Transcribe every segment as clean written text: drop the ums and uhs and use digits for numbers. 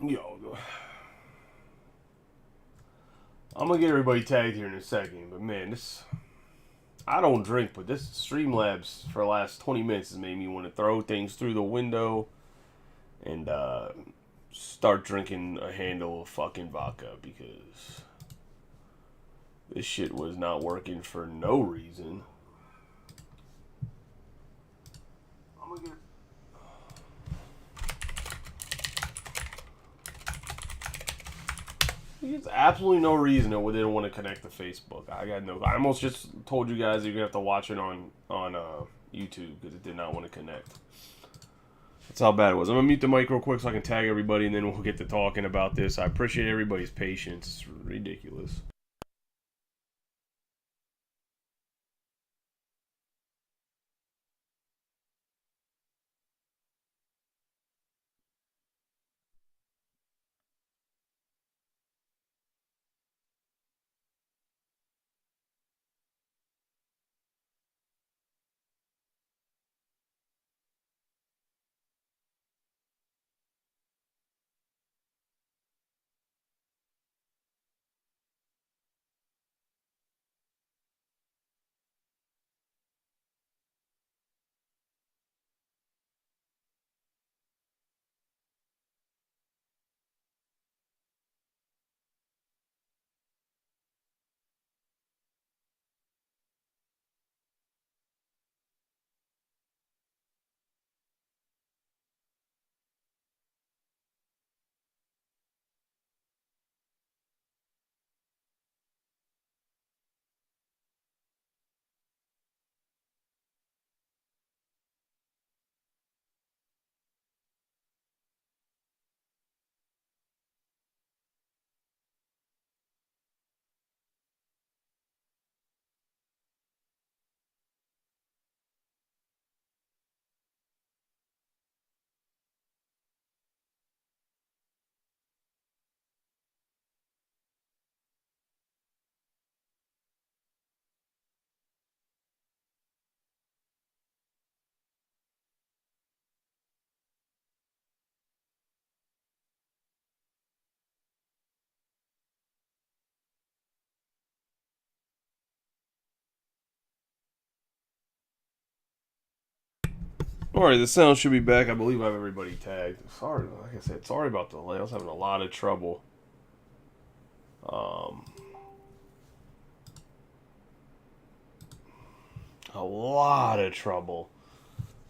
Yo, I'm gonna get everybody tagged here in a second, but man, this I don't drink, but this Streamlabs for the last 20 minutes has made me want to throw things through the window and start drinking a handle of fucking vodka because this shit was not working for no reason. I'm gonna get There's absolutely no reason that we didn't want to connect to Facebook. I got no. I almost just told you guys you're gonna have to watch it on YouTube because it did not want to connect. That's how bad it was. I'm gonna mute the mic real quick so I can tag everybody, and then we'll get to talking about this. I appreciate everybody's patience. It's ridiculous. All right, the sound should be back. I believe I have everybody tagged. Sorry, like I said, sorry about the delay. I was having a lot of trouble. Um, a lot of trouble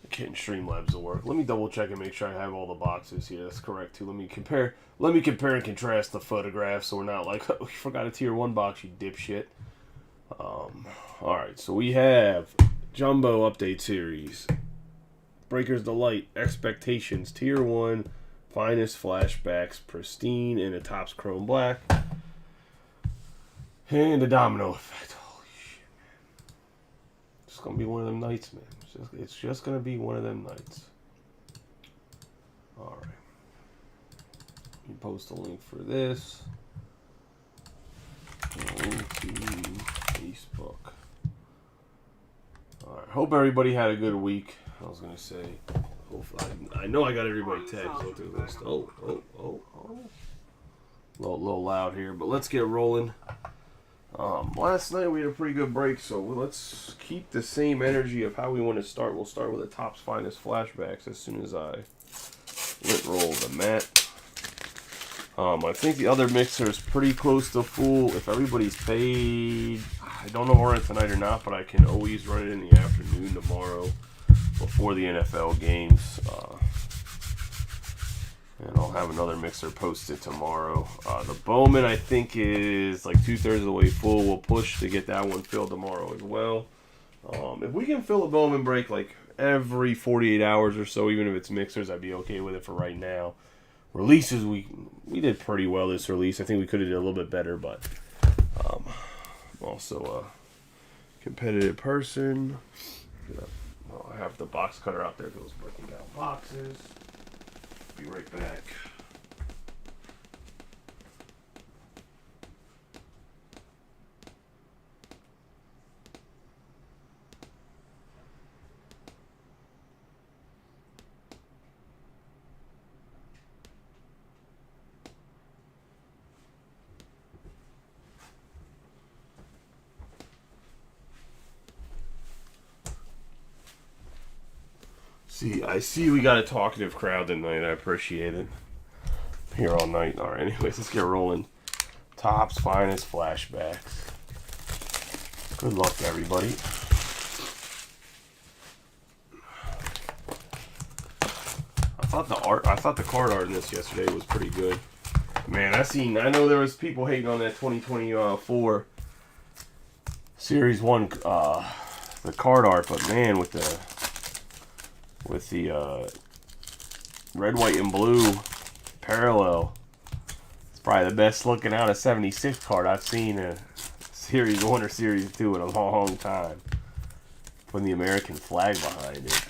getting Streamlabs to work. Let me double check and make sure I have all the boxes here. That's correct too. Let me compare. Let me compare and contrast the photographs so we're not like, oh, we forgot a tier 1 box, you dipshit. All right, so we have Jumbo Update Series, Breaker's Delight, Expectations, Tier 1, Finest Flashbacks, Pristine, and a Topps Chrome Black. And a Domino Effect. Holy shit, man. It's going to be one of them nights, man. It's just going to be one of them nights. All right. You post a link for this. Link to Facebook. All right. Hope everybody had a good week. I was gonna say, hopefully, I know I got everybody tagged. Go through the list. Oh. A little loud here, but let's get rolling. Last night we had a pretty good break, so let's keep the same energy of how we want to start. We'll start with the Topps Finest Flashbacks as soon as I lit roll the mat. I think the other mixer is pretty close to full. If everybody's paid, I don't know if we're in tonight or not, but I can always run it in the afternoon tomorrow before the NFL games. And I'll have another mixer posted tomorrow. The Bowman, I think, is like 2/3 of the way full. We'll push to get that one filled tomorrow as well. If we can fill a Bowman break like every 48 hours or so, even if it's mixers, I'd be okay with it for right now. Releases, we did pretty well this release. I think we could have did a little bit better, but also a competitive person. I have the box cutter out there that was breaking down boxes. Be right back. I see we got a talkative crowd tonight. I appreciate it. Here all night. Alright, anyways, let's get rolling. Topps Finest Flashbacks. Good luck, everybody. I thought the card art in this yesterday was pretty good. Man, I know there was people hating on that 2024 Series 1 the card art, but man, with the red, white, and blue parallel, it's probably the best looking out of 76 card I've seen in Series 1 or Series 2 in a long time. Putting the American flag behind it.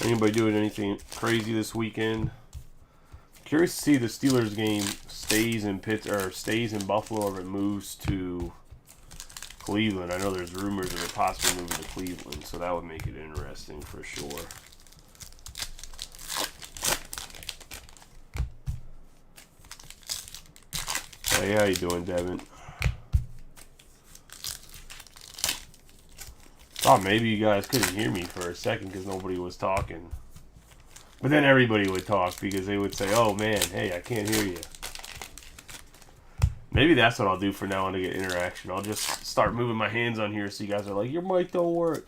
Anybody doing anything crazy this weekend? Curious to see the Steelers game stays in Buffalo or if it moves to Cleveland. I know there's rumors of it possibly moving to Cleveland, so that would make it interesting for sure. Hey, how you doing, Devin? Thought maybe you guys couldn't hear me for a second because nobody was talking. But then everybody would talk because they would say, oh man, hey, I can't hear you. Maybe that's what I'll do from now on to get interaction. I'll just start moving my hands on here so you guys are like, your mic don't work.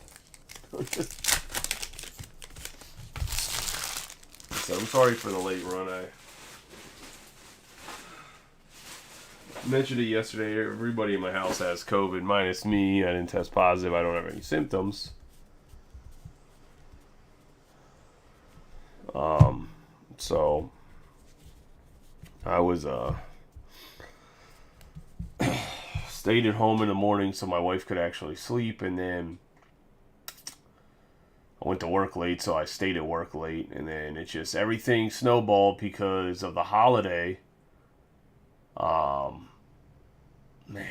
So I'm sorry for the late run. I mentioned it yesterday. Everybody in my house has COVID, minus me. I didn't test positive. I don't have any symptoms. So I was stayed at home in the morning so my wife could actually sleep, and then I went to work late, so I stayed at work late, and then it just everything snowballed because of the holiday. Man,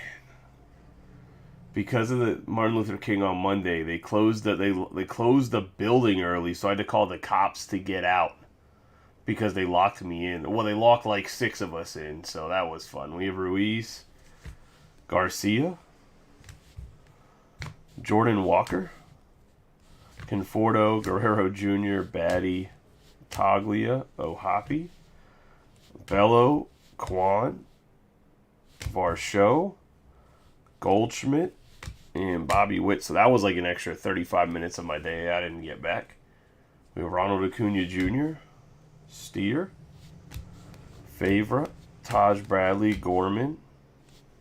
because of the Martin Luther King on Monday, they closed the building early, so I had to call the cops to get out because they locked me in. Well, they locked like 6 of us in, so that was fun. We have Ruiz, Garcia, Jordan Walker, Conforto, Guerrero Jr., Batty, Taglia, Ohapi, Bello, Kwan, Varsho, Goldschmidt, and Bobby Witt. So that was like an extra 35 minutes of my day I didn't get back. We have Ronald Acuna Jr., Steer, Favre, Taj Bradley, Gorman,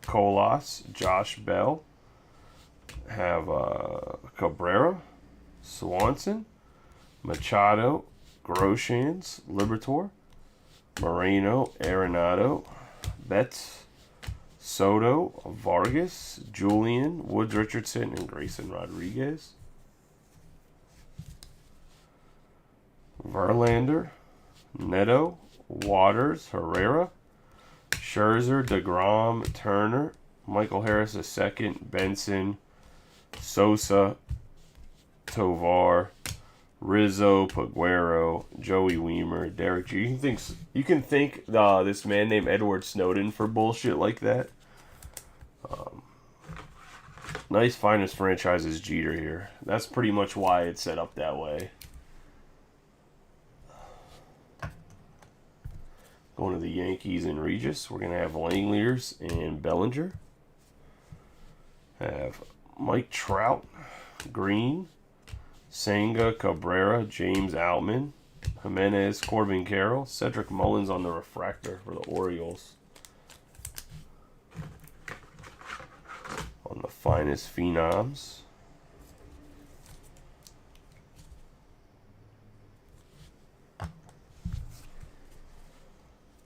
Colas, Josh Bell, have Cabrera, Swanson, Machado, Groshans, Libertor, Moreno, Arenado, Betts, Soto, Vargas, Julian, Woods Richardson, and Grayson Rodriguez. Verlander, Neto, Waters, Herrera, Scherzer, DeGrom, Turner, Michael Harris II, Benson, Sosa, Tovar, Rizzo, Paguero, Joey Weimer, Derek G. You can thank this man named Edward Snowden for bullshit like that. Nice Finest Franchises Jeter here. That's pretty much why it's set up that way. Going to the Yankees and Regis. We're going to have Langeliers and Bellinger. Have Mike Trout, Green, Senga, Cabrera, James Outman, Jimenez, Corbin Carroll, Cedric Mullins on the refractor for the Orioles. on the finest phenoms.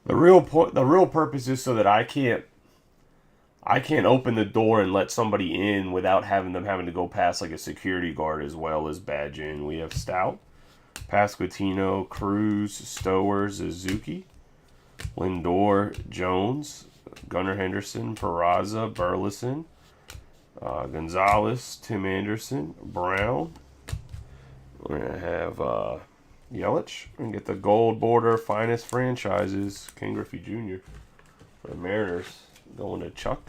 The real purpose is so that I can't open the door and let somebody in without having to go past like a security guard as well as badge in. We have Stout, Pasquantino, Cruz, Stower, Suzuki, Lindor, Jones, Gunnar Henderson, Peraza, Burleson, Gonzalez, Tim Anderson, Brown. We're going to have Yelich. We're going to get the gold border finest franchises. Ken Griffey Jr. for the Mariners. Going to Chuck.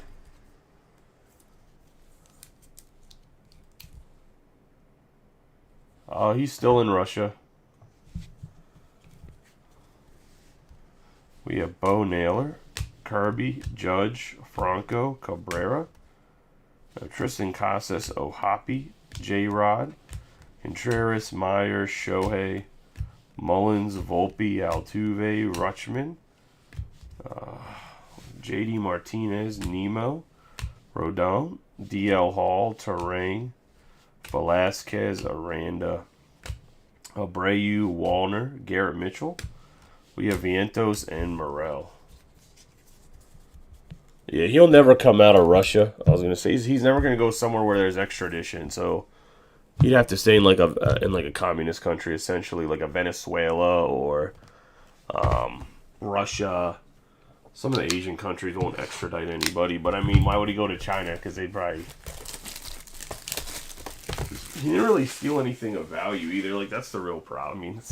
He's still in Russia. We have Bo Naylor, Kirby, Judge, Franco, Cabrera, Tristan Casas, Ohapi, J-Rod, Contreras, Myers, Shohei, Mullins, Volpe, Altuve, Rutschman, J.D. Martinez, Nemo, Rodon, D.L. Hall, Terang, Velasquez, Aranda, Abreu, Wallner, Garrett Mitchell. We have Vientos and Morel. Yeah, he'll never come out of Russia. I was gonna say he's never gonna go somewhere where there's extradition. So he'd have to stay in like a communist country, essentially, like a Venezuela or Russia. Some of the Asian countries won't extradite anybody, but I mean, why would he go to China? Because they'd probably. He didn't really steal anything of value either. Like, that's the real problem. I mean,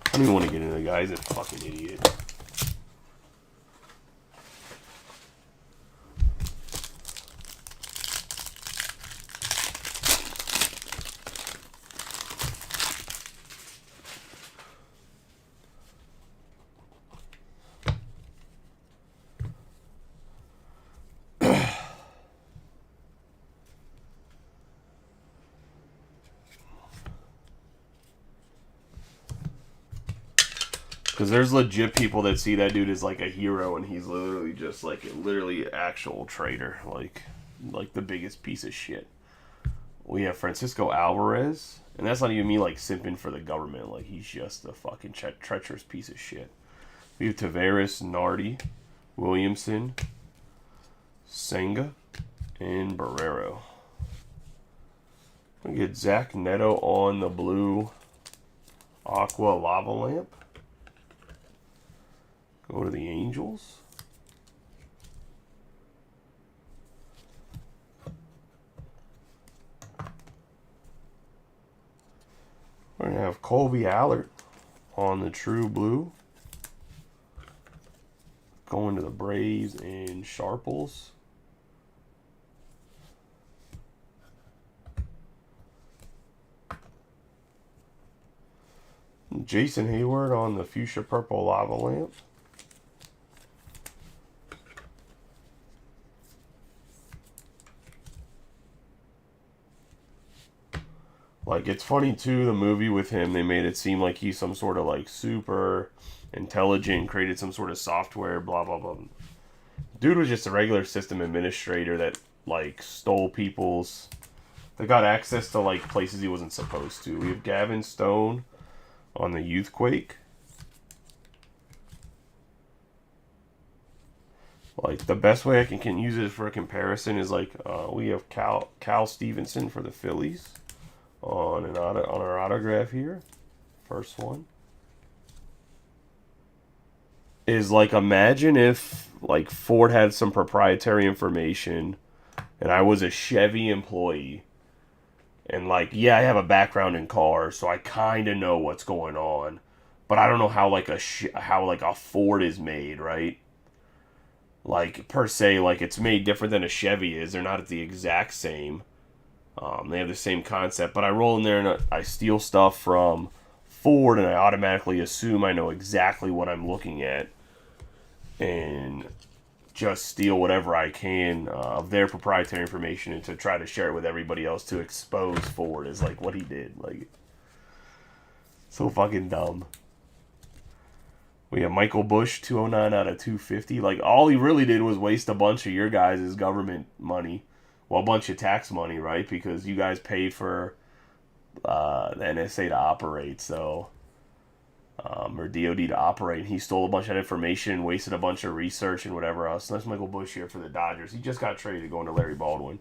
I don't even want to get into the guy. He's a fucking idiot. Because there's legit people that see that dude as like a hero, and he's literally just like a literally actual traitor, like the biggest piece of shit. We have Francisco Alvarez, and that's not even me like simping for the government. Like, he's just a fucking treacherous piece of shit. We have Taveras, Nardi, Williamson, Senga, and Barrero. We get Zach Neto on the blue Aqua Lava Lamp. Go to the Angels. We're going to have Colby Allard on the True Blue. Going to the Braves and Sharples. Jason Hayward on the Fuchsia Purple Lava Lamp. Like, it's funny, too, the movie with him, they made it seem like he's some sort of, like, super intelligent, created some sort of software, blah, blah, blah. Dude was just a regular system administrator that, like, stole people's... That got access to, like, places he wasn't supposed to. We have Gavin Stone on the Youthquake. Like, the best way I can use it for a comparison is, like, we have Cal Stevenson for the Phillies. On our autograph here, first one is like, imagine if like Ford had some proprietary information and I was a Chevy employee, and like, yeah, I have a background in cars, so I kind of know what's going on, but I don't know how like a Ford is made, right? Like, per se, like, it's made different than a Chevy is. They're not the exact same. They have the same concept, but I roll in there and I steal stuff from Ford, and I automatically assume I know exactly what I'm looking at, and just steal whatever I can of their proprietary information and to try to share it with everybody else to expose Ford as like what he did. Like, so fucking dumb. We have Michael Bush, 209 out of 250. Like, all he really did was waste a bunch of your guys' government money. well, a bunch of tax money, right? Because you guys paid for the NSA to operate, so or DOD to operate. He stole a bunch of information, wasted a bunch of research and whatever else. That's Michael Bush here for the Dodgers. He just got traded to go into Larry Baldwin.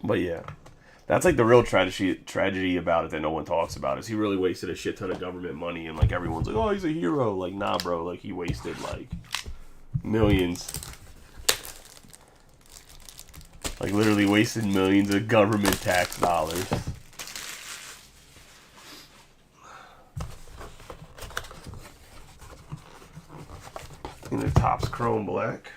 But yeah, that's like the real tragedy about it that no one talks about is he really wasted a shit ton of government money and like everyone's like, oh, he's a hero. Like, nah, bro. Like he wasted like millions. Like literally wasted millions of government tax dollars. And the top's chrome black.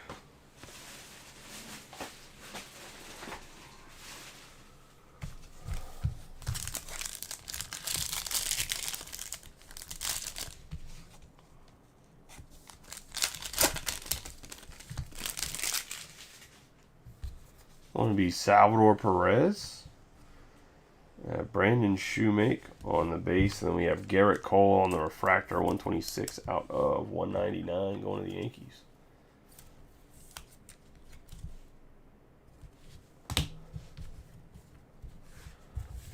Going to be Salvador Perez. Brandon Shoemake on the base. And then we have Garrett Cole on the refractor, 126 out of 199 going to the Yankees.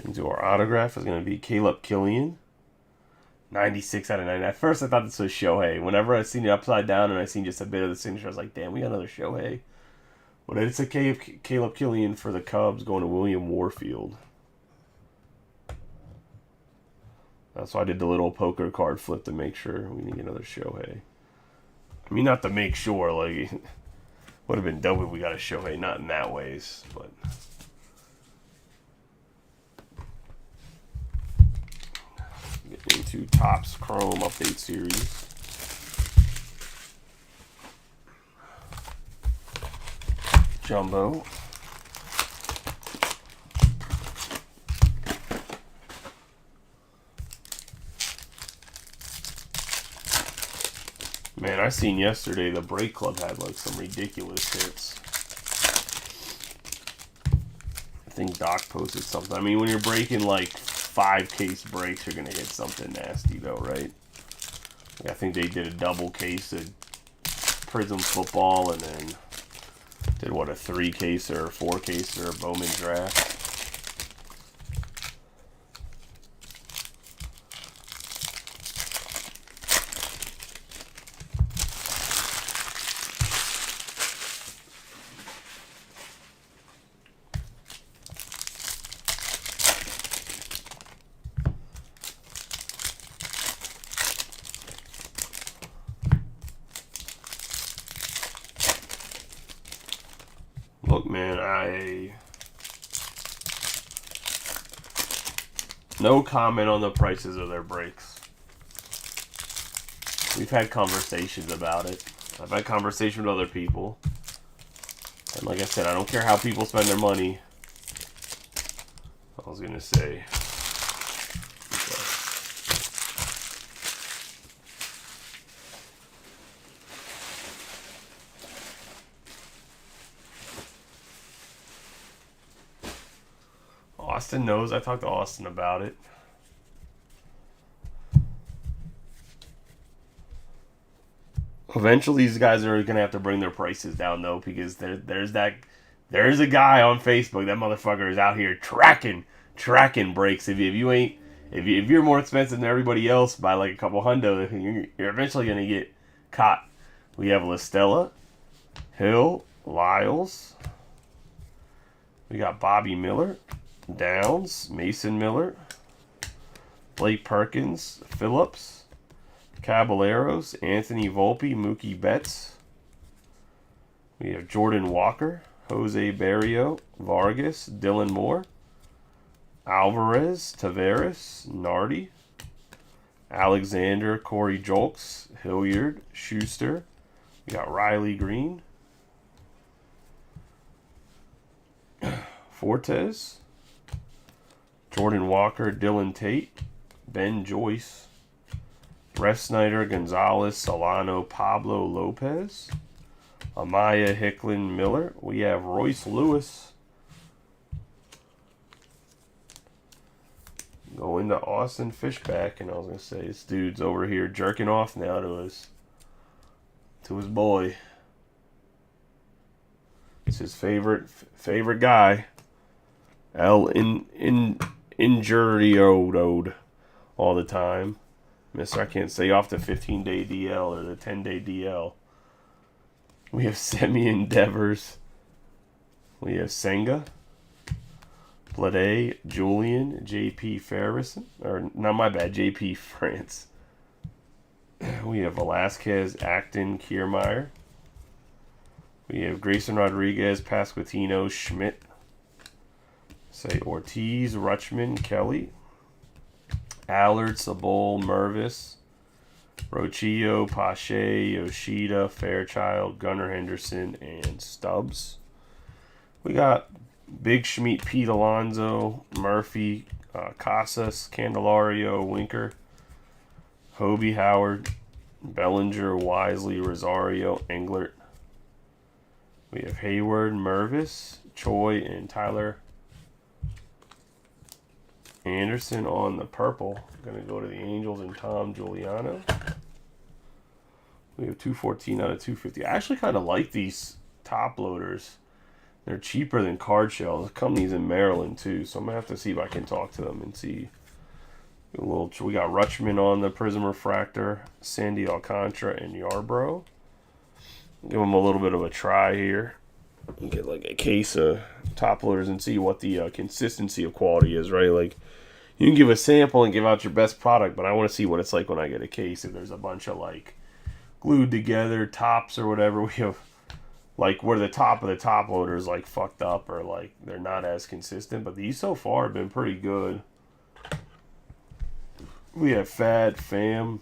Into our autograph is going to be Caleb Killian. 96 out of 90. At first I thought this was Shohei. Whenever I seen it upside down and I seen just a bit of the signature, I was like, damn, we got another Shohei. But it's a Caleb Killian for the Cubs going to William Warfield. That's why I did the little poker card flip to make sure we need another Shohei. I mean, not to make sure, like, would have been dope if we got a Shohei, not in that ways, but. Get into Topps Chrome Update Series. Jumbo. Man, I seen yesterday the Break Club had like some ridiculous hits. I think Doc posted something. I mean, when you're breaking like 5 case breaks, you're gonna hit something nasty though, right? Like, I think they did a double case of Prism Football and then did what, a 3 case or 4 case or Bowman Draft. Look, man, no comment on the prices of their breaks. We've had conversations about it. I've had conversations with other people. And like I said, I don't care how people spend their money. I was going to say. Austin knows. I talked to Austin about it. Eventually, these guys are going to have to bring their prices down, though, because there's a guy on Facebook. That motherfucker is out here tracking breaks. If you're more expensive than everybody else by like a couple hundo, you're eventually going to get caught. We have LaStella, Hill, Lyles. We got Bobby Miller, Downs, Mason Miller, Blake Perkins, Phillips, Caballeros, Anthony Volpe, Mookie Betts. We have Jordan Walker, Jose Barrio, Vargas, Dylan Moore, Alvarez, Taveras, Nardi, Alexander, Corey Julks, Hilliard, Schuster. We got Riley Green, Fortes, Jordan Walker, Dylan Tate, Ben Joyce, Refsnyder, Gonzalez, Solano, Pablo Lopez, Amaya Hicklin Miller. We have Royce Lewis. Go into Austin Fishback, and I was gonna say this dude's over here jerking off now to his boy. his favorite guy. Injurioed all the time. Mister, I can't say off the 15-day DL or the 10-day DL. We have Semyon Devers. We have Senga. Blade, Julian, J.P. Ferguson. Or, not my bad, J.P. France. We have Velasquez, Acton, Kiermaier. We have Grayson Rodriguez, Pasquantino, Schmidt. Say Ortiz, Rutschman, Kelly. Allard, Sabol, Mervis. Rochillo, Pache, Yoshida, Fairchild, Gunnar Henderson, and Stubbs. We got Big Schmidt, Pete Alonso, Murphy, Casas, Candelario, Winker, Hobie, Howard, Bellinger, Wisely, Rosario, Englert. We have Hayward, Mervis, Choi, and Tyler Anderson on the purple. Going to go to the Angels and Tom Giuliano. We have 214 out of 250. I actually kind of like these top loaders. They're cheaper than Card Shell. The company's in Maryland too, so I'm gonna have to see if I can talk to them and see. We got Rutschman on the Prism Refractor, Sandy Alcantara, and Yarbrough. Give them a little bit of a try here. Get like a case of top loaders and see what the consistency of quality is, right? Like you can give a sample and give out your best product, but I want to see what it's like when I get a case. If there's a bunch of like glued together tops or whatever, we have. Like, where the top of the top loader is, like, fucked up or, like, they're not as consistent. But these so far have been pretty good. We have Fat, Fam,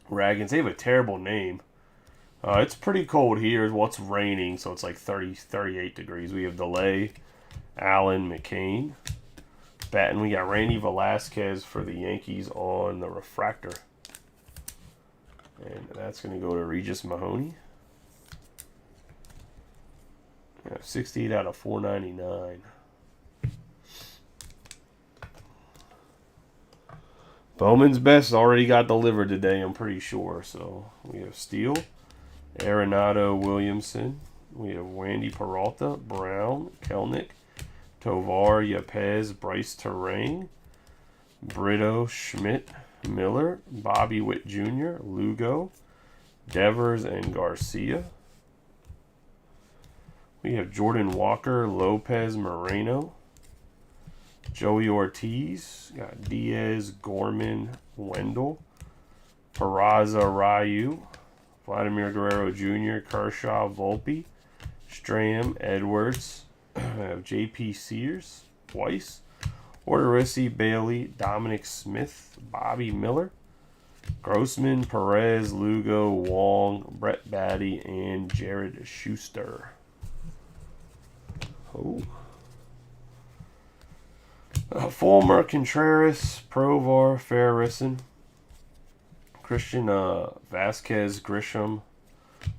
Raggins. They have a terrible name. It's pretty cold here. Well, it's raining, so it's like 38 degrees. We have Delay, Allen, McCain. Batting, we got Randy Velasquez for the Yankees on the refractor. And that's going to go to Regis Mahoney. 68 out of 499. Bowman's Best already got delivered today, I'm pretty sure. So we have Steele, Arenado, Williamson. We have Wandy Peralta, Brown, Kelnick, Tovar, Yepez, Bryce Terang, Brito, Schmidt, Miller, Bobby Witt Jr., Lugo, Devers, and Garcia. We have Jordan Walker, Lopez, Moreno, Joey Ortiz, got Diaz, Gorman, Wendell, Peraza, Ryu, Vladimir Guerrero Jr., Kershaw, Volpe, Strahm, Edwards, J.P. Sears, Weiss, Odorizzi, Bailey, Dominic Smith, Bobby Miller, Grossman, Perez, Lugo, Wong, Brett Batty, and Jared Schuster. Oh. Fulmer, Contreras, Provar, Farrison, Christian Vasquez, Grisham,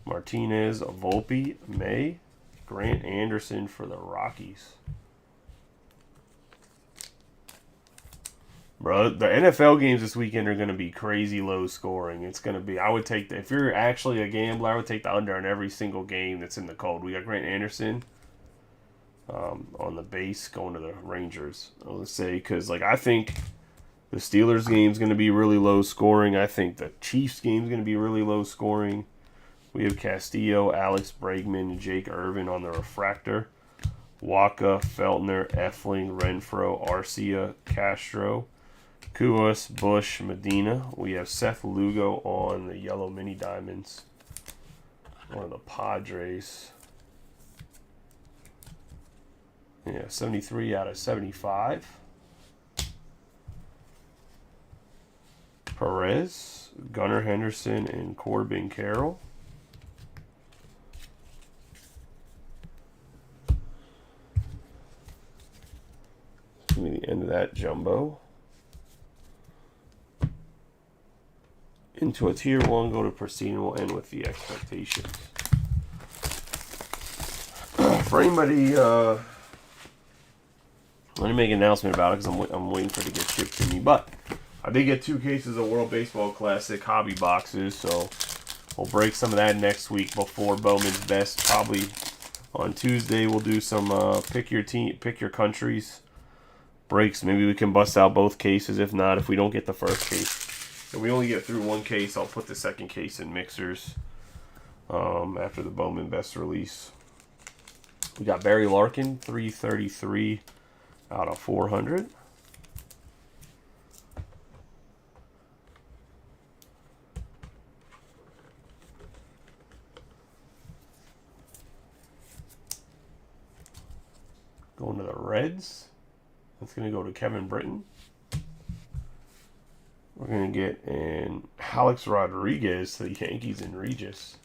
Martinez, Volpe, May, Grant Anderson for the Rockies. Bro, the NFL games this weekend are going to be crazy low scoring. It's going to be, I would take, if you're actually a gambler, I would take the under on every single game that's in the cold. We got Grant Anderson on the base going to the Rangers. Let's say, because like I think the Steelers game is going to be really low scoring. I think the Chiefs game is going to be really low scoring. We have Castillo, Alex Bregman, Jake Irvin on the refractor. Waka, Feltner, Effling, Renfro, Arcia, Castro, Kuas, Bush, Medina. We have Seth Lugo on the yellow mini diamonds. One of the Padres. Yeah, 73 out of 75. Perez, Gunnar Henderson, and Corbin Carroll. That's going to be the end of that jumbo. Into a tier 1, go to Pristine, we'll end with the expectations. For anybody, let me make an announcement about it because I'm waiting for it to get shipped to me. But I did get 2 cases of World Baseball Classic hobby boxes, so we'll break some of that next week before Bowman's Best. Probably On Tuesday, we'll do some pick your countries breaks. Maybe we can bust out both cases. If not, if we don't get the first case, if we only get through one case, I'll put the second case in mixers after the Bowman Best release. We got Barry Larkin, 333 out of 400. Going to the Reds. That's going to go to Kevin Britton. We're going to get an Alex Rodriguez to the Yankees in Regis.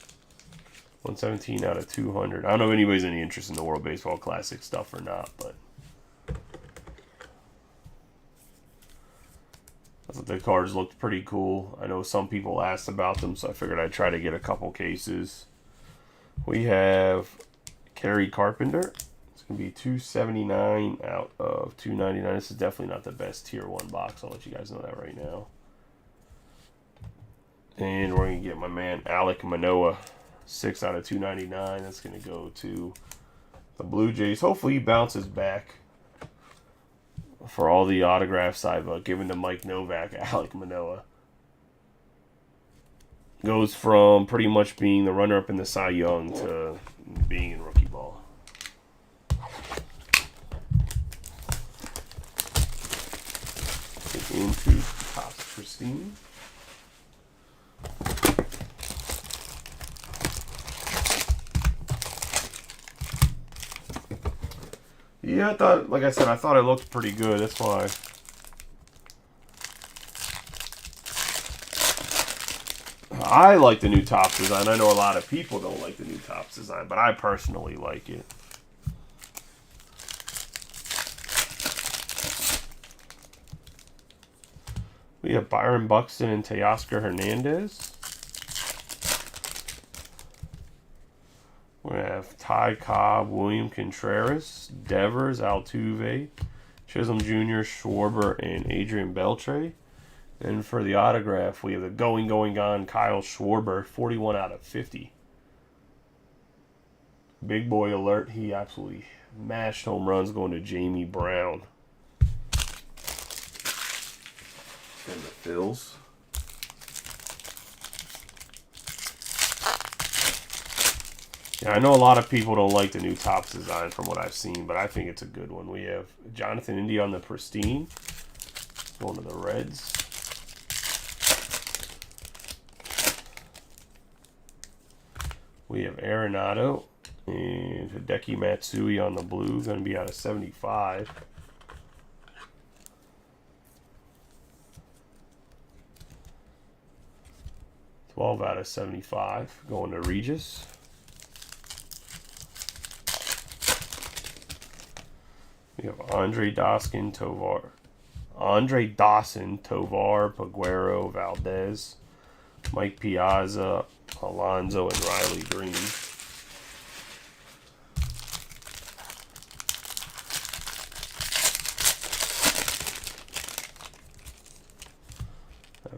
117 out of 200. I don't know if anybody's any interest in the World Baseball Classic stuff or not, but I thought the cards looked pretty cool. I know some people asked about them, so I figured I'd try to get a couple cases. We have Kerry Carpenter. It's going to be 279 out of 299. This is definitely not the best Tier 1 box. I'll let you guys know that right now. And we're going to get my man Alek Manoah, 6 out of 299. That's going to go to the Blue Jays. Hopefully he bounces back for all the autographs I've given to Mike Novak. Alek Manoah goes from pretty much being the runner-up in the Cy Young to being in rookie ball. Into Topps Pristine. Yeah, I thought, like I said, I thought it looked pretty good. That's why. I like the new Topps design. I know a lot of people don't like the new Topps design, but I personally like it. We have Byron Buxton and Teoscar Hernandez. We have Ty Cobb, William Contreras, Devers, Altuve, Chisholm Jr., Schwarber, and Adrian Beltre. And for the autograph, we have the going gone Kyle Schwarber, 41 out of 50. Big boy alert. He absolutely mashed home runs going to Jamie Brown. And the Phils. Yeah, I know a lot of people don't like the new Topps design from what I've seen, but I think it's a good one. We have Jonathan India on the Pristine. Going to the Reds. We have Arenado and Hideki Matsui on the blue. Going to be out of 75. $12 out of 75. Going to Regis. We have Andre Dawson, Tovar, Peguero, Valdez, Mike Piazza, Alonso, and Riley Green.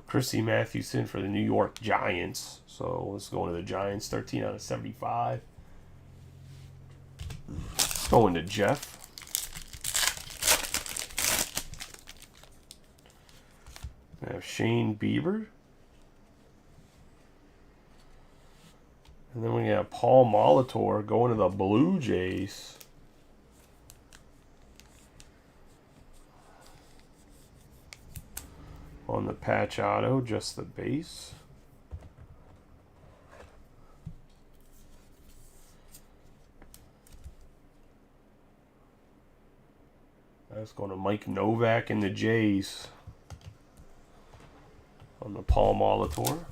Chrissy Mathewson for the New York Giants. So let's go into the Giants. 13 out of 75. Going to Jeff. We have Shane Bieber. And then we have Paul Molitor going to the Blue Jays. On the patch auto, just the base. That's going to Mike Novak and the Jays. On the Paul Molitor.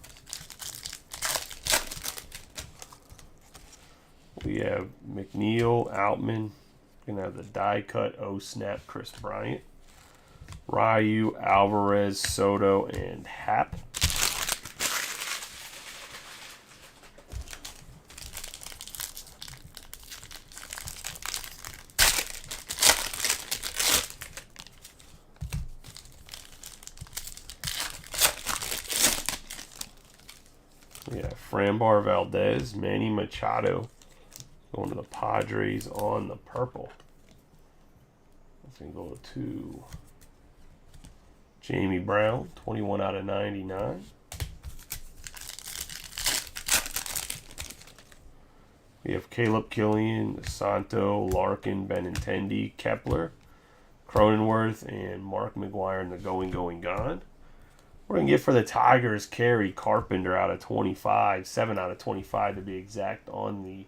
We have McNeil, Outman. Gonna have the die cut snap Chris Bryant. Ryu, Alvarez, Soto, and Happ. We have Framber Valdez, Manny Machado Going to the Padres on the purple. That's going to go to Jamie Brown, 21 out of 99. We have Caleb Killian, Santo, Larkin, Benintendi, Kepler, Cronenworth, and Mark McGuire in the Going Gone. We're going to get for the Tigers, Carey Carpenter out of 25, 7 out of 25 to be exact on the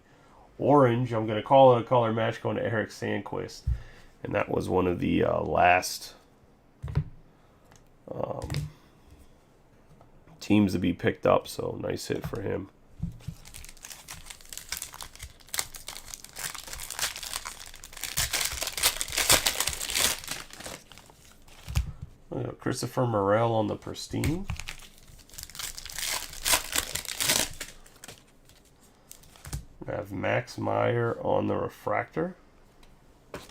orange. I'm going to call it a color match going to Eric Sandquist. And that was one of the last teams to be picked up, so nice hit for him. Christopher Morel on the Pristine. We have Max Meyer on the Refractor. Then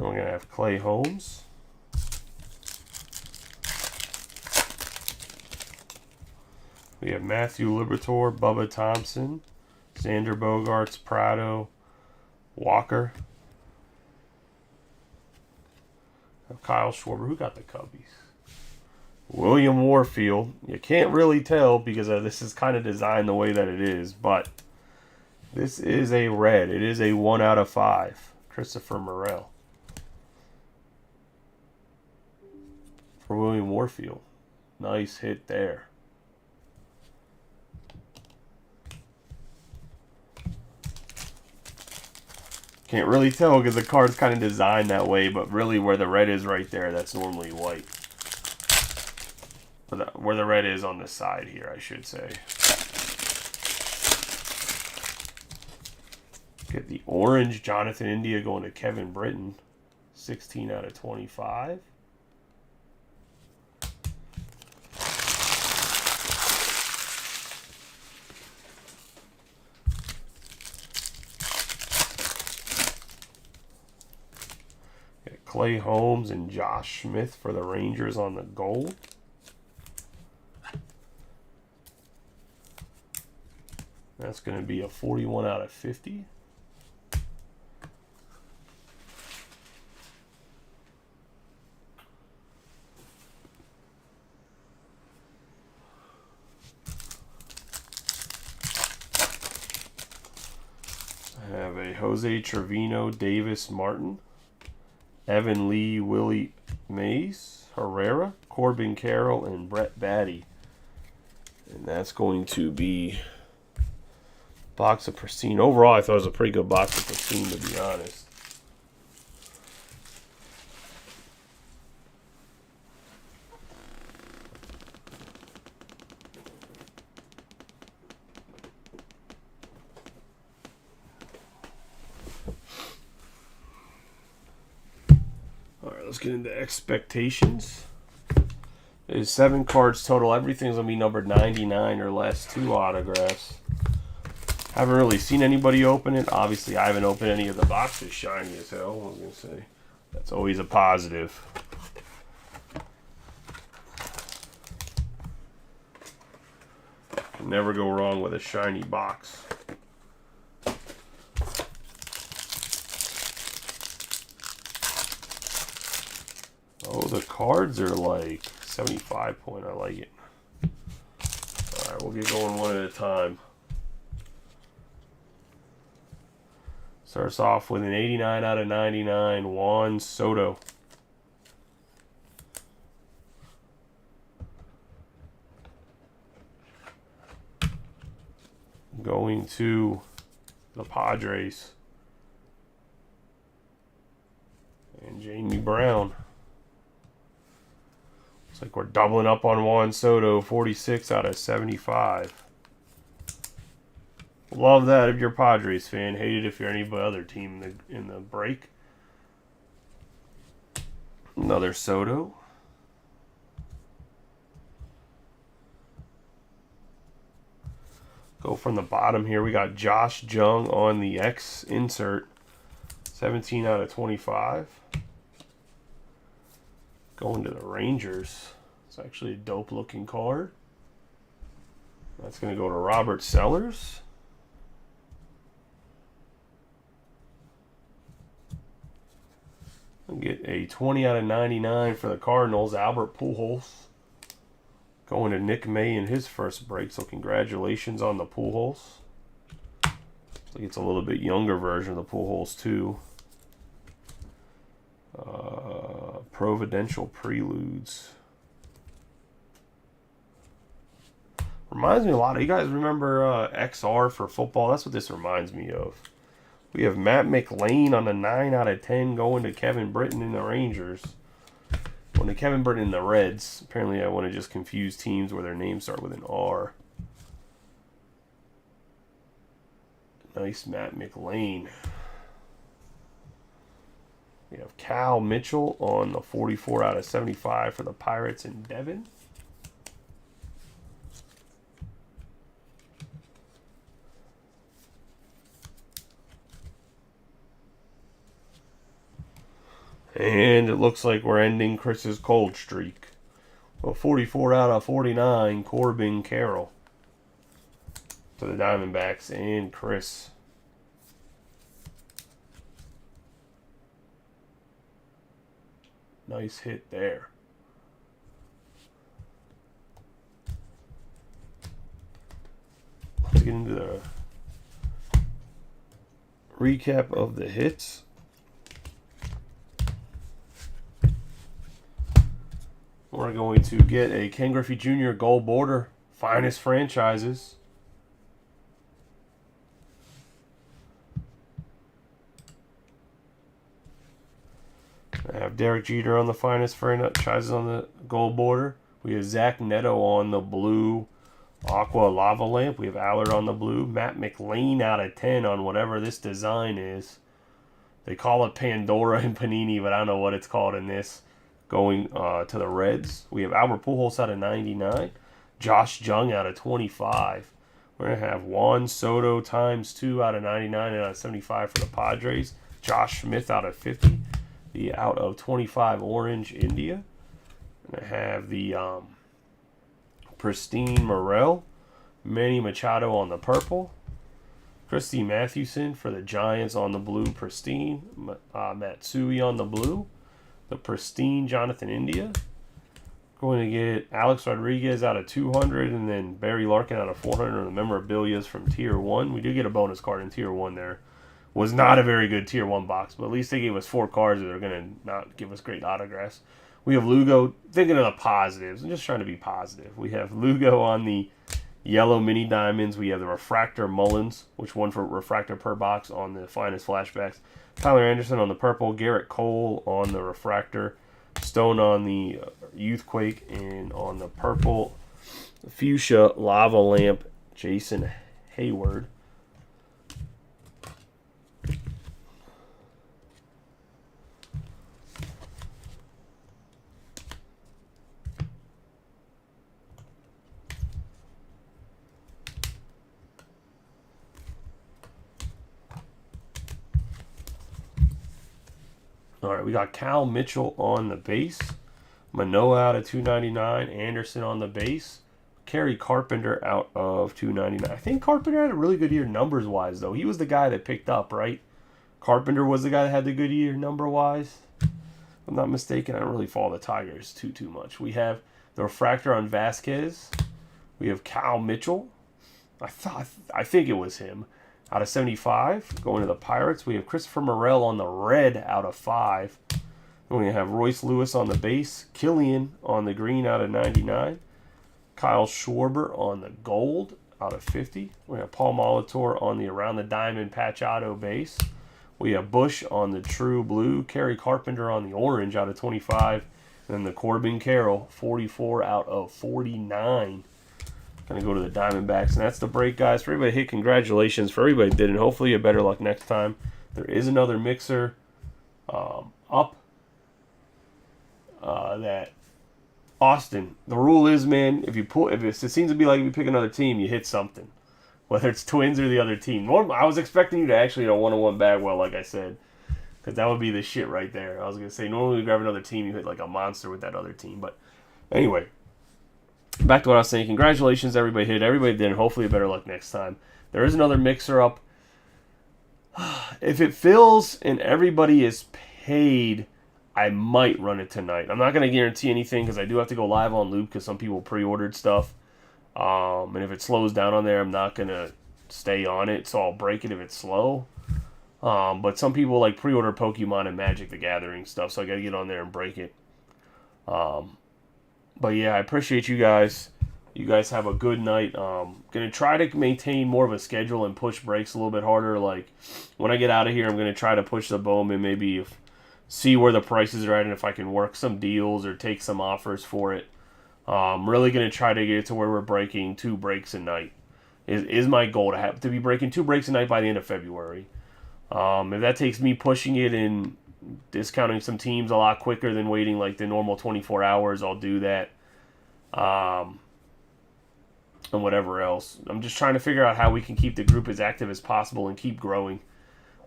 we're going to have Clay Holmes. We have Matthew Liberatore, Bubba Thompson, Xander Bogaerts, Prado, Walker. Kyle Schwarber. Who got the Cubbies? William Warfield. You can't really tell because this is kind of designed the way that it is, but this is a red. It is a 1 out of 5. Christopher Morel. For William Warfield. Nice hit there. Can't really tell because the card's kind of designed that way, but really where the red is right there, that's normally white. Where the red is on the side here, I should say. Get the orange Jonathan India going to Kevin Britton. 16 out of 25. Clay Holmes and Josh Smith for the Rangers on the gold. That's going to be a 41 out of 50. I have a Jose Trevino, Davis Martin. Evan Lee, Willie Mays, Herrera, Corbin Carroll, and Brett Batty. And that's going to be box of Pristine. Overall, I thought it was a pretty good box of Pristine, to be honest. Let's get into expectations. There's 7 cards total. Everything's going to be numbered 99 or less. 2 autographs. Haven't really seen anybody open it. Obviously, I haven't opened any of the boxes shiny as hell. I was going to say. That's always a positive. Can never go wrong with a shiny box. Oh, the cards are like 75 point. I like it. Alright, we'll get going one at a time. Starts off with an 89 out of 99, Juan Soto. Going to the Padres. And Jamie Brown. Looks like we're doubling up on Juan Soto, 46 out of 75. Love that if you're a Padres fan. Hate it if you're any other team in the break. Another Soto. Go from the bottom here. We got Josh Jung on the X insert. 17 out of 25. Going to the Rangers. It's actually a dope looking card. That's going to go to Robert Sellers. Get a 20 out of 99 for the Cardinals. Albert Pujols going to Nick May in his first break. So congratulations on the Pujols. Looks like it's a little bit younger version of the Pujols too. Providential Preludes. Reminds me a lot of, you guys remember XR for football? That's what this reminds me of. We have Matt McLean on a 9 out of 10 going to Kevin Britton in the Rangers. Going to Kevin Britton in the Reds. Apparently I want to just confuse teams where their names start with an R. Nice Matt McLean. We have Cal Mitchell on the 44 out of 75 for the Pirates in Devon. And it looks like we're ending Chris's cold streak. Well, 44 out of 49, Corbin Carroll to the Diamondbacks and Chris. Nice hit there. Let's get into the recap of the hits. We're going to get a Ken Griffey Jr. Gold Border, Finest Franchises. I have Derek Jeter on the Finest Franchises on the Gold Border. We have Zach Neto on the blue Aqua Lava Lamp. We have Allard on the blue. Matt McLean out of 10 on whatever this design is. They call it Pandora and Panini, but I don't know what it's called in this. Going to the Reds. We have Albert Pujols out of 99. Josh Jung out of 25. We're going to have Juan Soto times 2 out of 99 and out of 75 for the Padres. Josh Smith out of 50. The out of 25 Orange India. We're going to have the Pristine Morel. Manny Machado on the purple. Christy Mathewson for the Giants on the blue Pristine. Matsui on the blue. The Pristine Jonathan India. Going to get Alex Rodriguez out of 200 and then Barry Larkin out of 400 of the memorabilias from Tier 1. We do get a bonus card in Tier 1 there. Was not a very good Tier 1 box, but at least they gave us 4 cards that are going to not give us great autographs. We have Lugo, thinking of the positives. I'm just trying to be positive. We have Lugo on the yellow mini diamonds. We have the Refractor Mullins, which one for Refractor per box on the Finest Flashbacks. Tyler Anderson on the purple, Garrett Cole on the Refractor, Stone on the Youthquake, and on the purple Fuchsia Lava Lamp, Jason Hayward. All right, we got Cal Mitchell on the base. Manoah out of 299. Anderson on the base. Kerry Carpenter out of 299. I think Carpenter had a really good year numbers-wise, though. He was the guy that picked up, right? Carpenter was the guy that had the good year number-wise. If I'm not mistaken, I don't really follow the Tigers too much. We have the Refractor on Vasquez. We have Cal Mitchell. I think it was him. Out of 75, going to the Pirates. We have Christopher Morel on the red out of 5. Then we have Royce Lewis on the base. Killian on the green out of 99. Kyle Schwarber on the gold out of 50. We have Paul Molitor on the around the diamond patch auto base. We have Bush on the true blue. Kerry Carpenter on the orange out of 25. And then the Corbin Carroll, 44 out of 49. Going to go to the Diamondbacks. And that's the break, guys. For everybody hit, congratulations. For everybody that did, and hopefully you have better luck next time. There is another mixer up that Austin. The rule is, man, if it seems to be like if you pick another team, you hit something. Whether it's Twins or the other team. I was expecting you to actually hit a one-on-one Bagwell, like I said. Because that would be the shit right there. I was going to say, normally you grab another team, you hit like a monster with that other team. But anyway. Back to what I was saying. Congratulations, everybody hit. Everybody did. And hopefully, better luck next time. There is another mixer up. If it fills and everybody is paid I might run it tonight. I'm not going to guarantee anything because I do have to go live on Loupe because some people pre-ordered stuff. And if it slows down on there, I'm not going to stay on it, so I'll break it if it's slow. But some people like pre-order Pokemon and Magic the Gathering stuff, so I got to get on there and break it. But yeah, I appreciate you guys. You guys have a good night. Gonna try to maintain more of a schedule and push breaks a little bit harder. Like when I get out of here, I'm gonna try to push the Bowman, maybe see where the prices are at and if I can work some deals or take some offers for it. I'm really gonna try to get it to where we're breaking 2 breaks a night. Is my goal to be breaking 2 breaks a night by the end of February. If that takes me pushing it and discounting some teams a lot quicker than waiting like the normal 24 hours, I'll do that. And whatever else. I'm just trying to figure out how we can keep the group as active as possible and keep growing.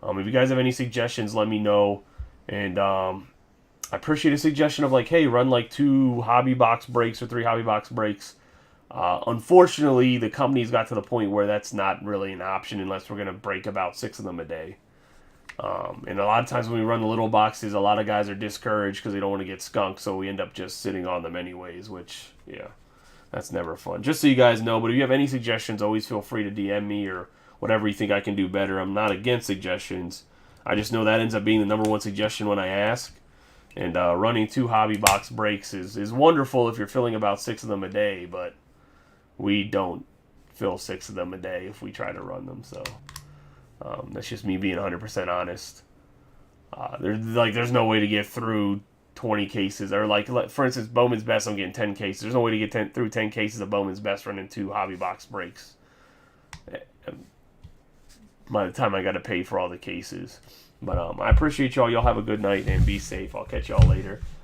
If you guys have any suggestions, let me know. And I appreciate a suggestion of like, hey, run like 2 hobby box breaks or 3 hobby box breaks. Unfortunately, the company's got to the point where that's not really an option unless we're going to break about 6 of them a day. And a lot of times when we run the little boxes, a lot of guys are discouraged because they don't want to get skunked, so we end up just sitting on them anyways, which, yeah, that's never fun. Just so you guys know, but if you have any suggestions, always feel free to DM me or whatever you think I can do better. I'm not against suggestions. I just know that ends up being the number one suggestion when I ask. And running 2 hobby box breaks is wonderful if you're filling about 6 of them a day, but we don't fill 6 of them a day if we try to run them, so that's just me being 100% honest. There's no way to get through 20 cases, or like for instance, Bowman's Best, I'm getting 10 cases. There's no way to get through 10 cases of Bowman's Best running 2 hobby box breaks. By the time I got to pay for all the cases. But I appreciate y'all. Y'all have a good night and be safe. I'll catch y'all later.